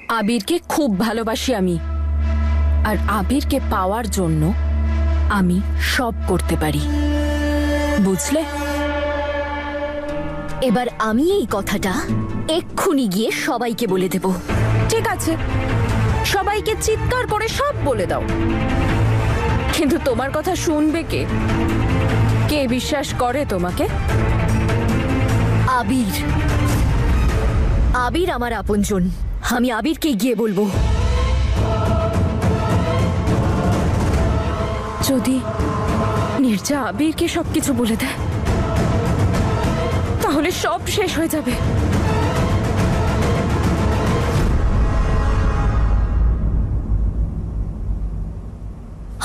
আবিরকে খুব ভালোবাসি আমি, আর আবিরকে পাওয়ার জন্য আমি সব করতে পারি, বুঝলে? এবার আমি এই কথাটা এক্ষুনি গিয়ে সবাইকে বলে দেব। ঠিক আছে, সবাইকে চিৎকার করে সব বলে দাও, কিন্তু তোমার কথা শুনবে কে? কে বিশ্বাস করে তোমাকে? আবির, আবির আমার আপনজন। আমি আবিরকে গিয়ে বলবো। যদি নীরজা আবিরকে সবকিছু বলে দেয় তাহলে সব শেষ হয়ে যাবে।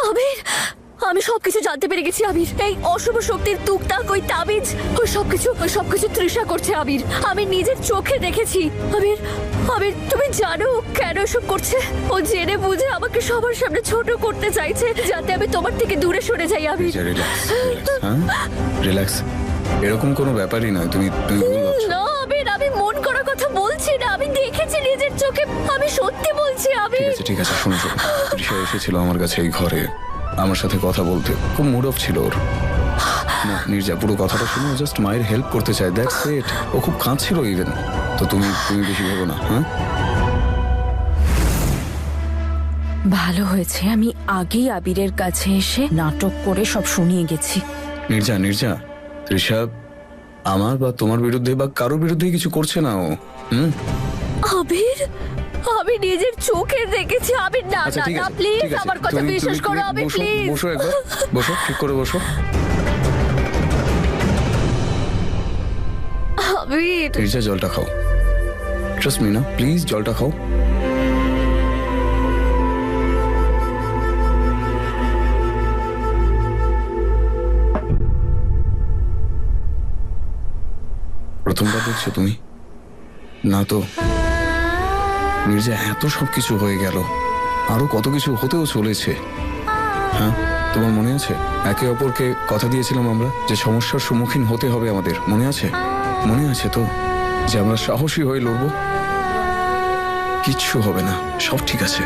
আবির, আমি সবকিছু জানতে পেরে গেছি আবির। এই অশুভ শক্তির তুকতাক, ওই তাবিজ, ওই সবকিছু তৃষা করছে আবির। আমি নিজের চোখে দেখেছি। আবির, আবির তুমি জানো কেন এসব করছে? ও জেনে বুঝে আমাকে সবার সামনে ছোট করতে চাইছে, যাতে আমি তোমার থেকে দূরে সরে যাই। আবির, রিল্যাক্স, এরকম কোনো ব্যাপারই নয়। তুমি ভুল ভাবছো। না আবির, আমি মন করা কথা বলছি না। আমি দেখেছি নিজের চোখে, আমি সত্যি বলছি আবির। ঠিক আছে, শোনো। ঋষা এসেছিল আমার কাছে এই ঘরে আমার সাথে কথা বলতে, খুব মুড অফ ছিল ওর। না নীরজা, পুরো কথাটা শুনে জাস্ট মায়ের হেল্প করতে চায়, দ্যাটস ইট। ও খুব কাঁদছিল ইভেন। তো তুমি বেশি ভেবো না। হ্যাঁ, ভালো হয়েছে আমি আগেই আবিরের কাছে এসে নাটক করে সব শুনিয়ে গেছি। নীরজা, ঋষা আমার বা তোমার বিরুদ্ধে বা কারোর বিরুদ্ধে কিছু করছে না ও। আবির, আমি নিজের চোখে দেখেছি আবির। না আচ্ছা, না ঠিক না, আছে, প্লিজ ঠিক আছে। আমার কথা বিশ্বাস করো আবির, প্লিজ। বসো একবার, বসো, ঠিক করে বসো। আবির, নীরজা, জলটা খাও। ট্রাস্ট মি না, প্লিজ জলটা খাও। প্রথমবার দেখছো তুমি? না তো নীরজা, এত সবকিছু হয়ে গেল, আরো কত কিছু হতেও চলেছে। হ্যাঁ, তোমার মনে আছে একে অপরকে কথা দিয়েছিলাম আমরা যে সমস্যার সম্মুখীন হতে হবে আমাদের? মনে আছে? মনে আছে তো যে আমরা সাহসী হয়ে লড়বো? কিচ্ছু হবে না, সব ঠিক আছে।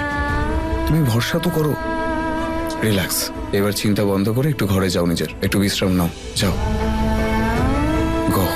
তুমি ভরসা তো করো। রিল্যাক্স, এবার চিন্তা বন্ধ করে একটু ঘরে যাও, নিজের একটু বিশ্রাম নাও, যাও। গো।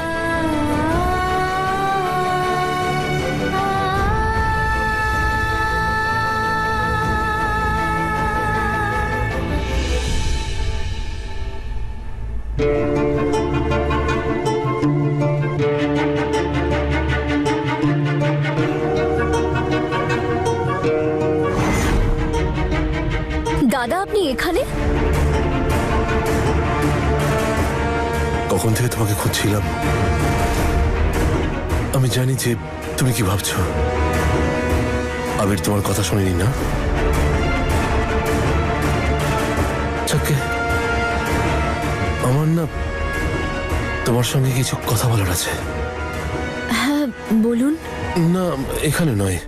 দাদা আপনি এখানে? কখন থেকে তোমাকে খুঁজছিলাম। আমি জানি যে তুমি কি ভাবছো। আবির তোমার কথা শুনিনি না? চাকে, আমার না তোমার সঙ্গে কিছু কথা বলার আছে। হ্যাঁ বলুন। না, এখানে নয়,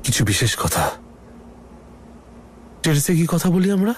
কিছু বিশেষ কথা। টেরেসে কি কথা বলি আমরা?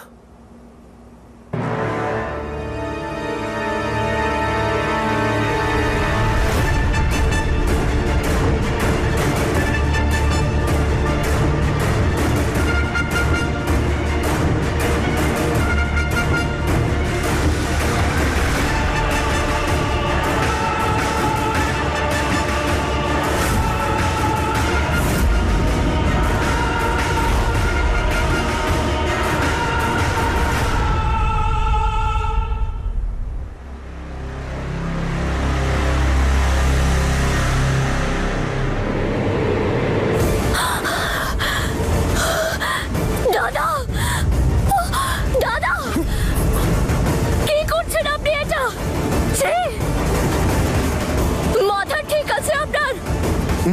দাদা, দাদা কি করছেন আপনি এটা? ছি! মাথা ঠিক আছে আপনার?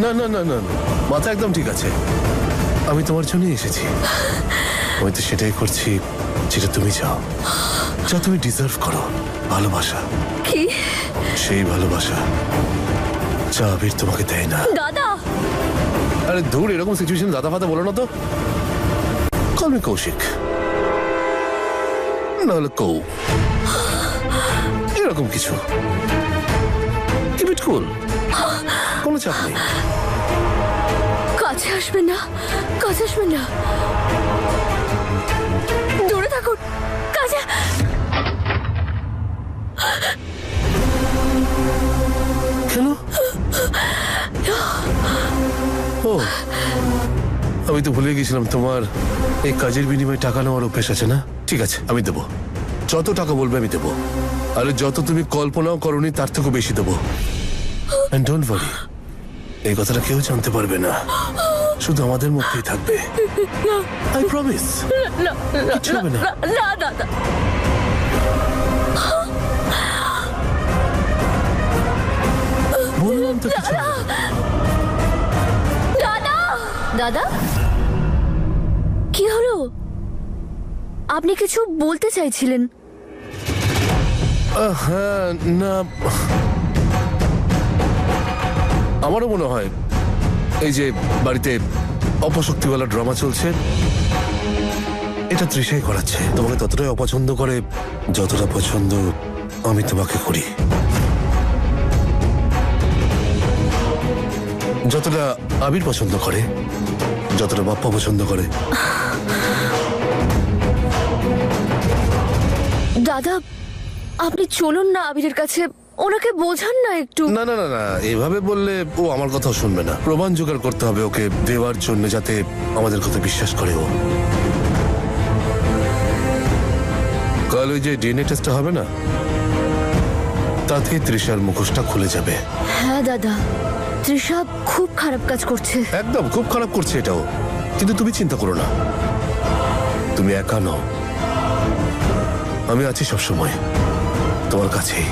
না না না না, মাথা একদম ঠিক আছে। আমি তোমার জন্যই এসেছি। আমি তো সেটাই করছি যেটা তুমি চাও, যা তুমি ডিজার্ভ করো। ভালোবাসা। কি? সেই ভালোবাসা যা আবির তোমাকে দেয় না। দাদা, আরে দূর, এরকম সিচুয়েশন দাদা ফাদা বলো না তো। কল মি কৌশিক, নাহলে কৌ, এরকম কিছু। কিপ ইট কুল, কোনো চাপ নেই। কাছে আসবেন না, কাছে আসবেন না, দূরে থাকুন, কাছে। কেন? ও, আমি তো ভুলে গেছিলাম তোমার এই কাজের বিনিময়ে টাকা নেওয়ার অভ্যেস আছে না? ঠিক আছে, আমি দেবো, যত টাকা বলবে আমি দেবো। আরে যত তুমি কল্পনাও করনি তার থেকেও বেশি দেবো। এন্ড ডোন্ট ওয়ারি, এই কথাটা কেউ জানতে পারবে না, শুধু আমাদের মধ্যেই থাকবে। I promise. না কিচ্ছু হবে না। না দাদা, বললাম তো কিছু হবে না। দাদা, দাদা, কি হলো? আপনি কিছু বলতে চাইছিলেন? হ্যাঁ, না, আমারও মনে হয় এই যে বাড়িতে অপশক্তিওয়ালা ড্রামা চলছে, এটা তৃষাই করাচ্ছে। তোমাকে ততটাই অপছন্দ করে যতটা পছন্দ আমি তোমাকে করি, যতটা আবির পছন্দ করে, যতটা বাপ্পা পছন্দ করে। দাদা, আপনি চলুন না আবিরের কাছে, ওনাকে বোঝান না একটু। না না না না, এভাবে বললে ও আমার কথাও শুনবে না। প্রমাণ জোগাড় করতে হবে ওকে দেওয়ার জন্য, যাতে আমাদের কথা বিশ্বাস করে ও। কাল ওই যে ডিএনএ টেস্টটা হবে না, তাতে তৃষার মুখোশটা খুলে যাবে। হ্যাঁ দাদা, তৃষা খুব খারাপ কাজ করছে। একদম খুব খারাপ করছে এটাও, কিন্তু তুমি চিন্তা করো না, তুমি একা নও, আমি আছি সবসময় তোমার কাছেই,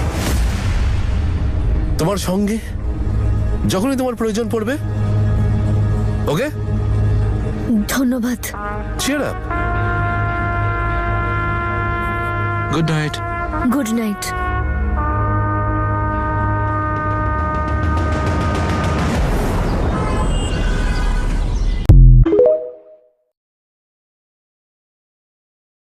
তোমার সঙ্গে, যখনই তোমার প্রয়োজন পড়বে। ওকে, ধন্যবাদ। Cheer up. Good night. Good night.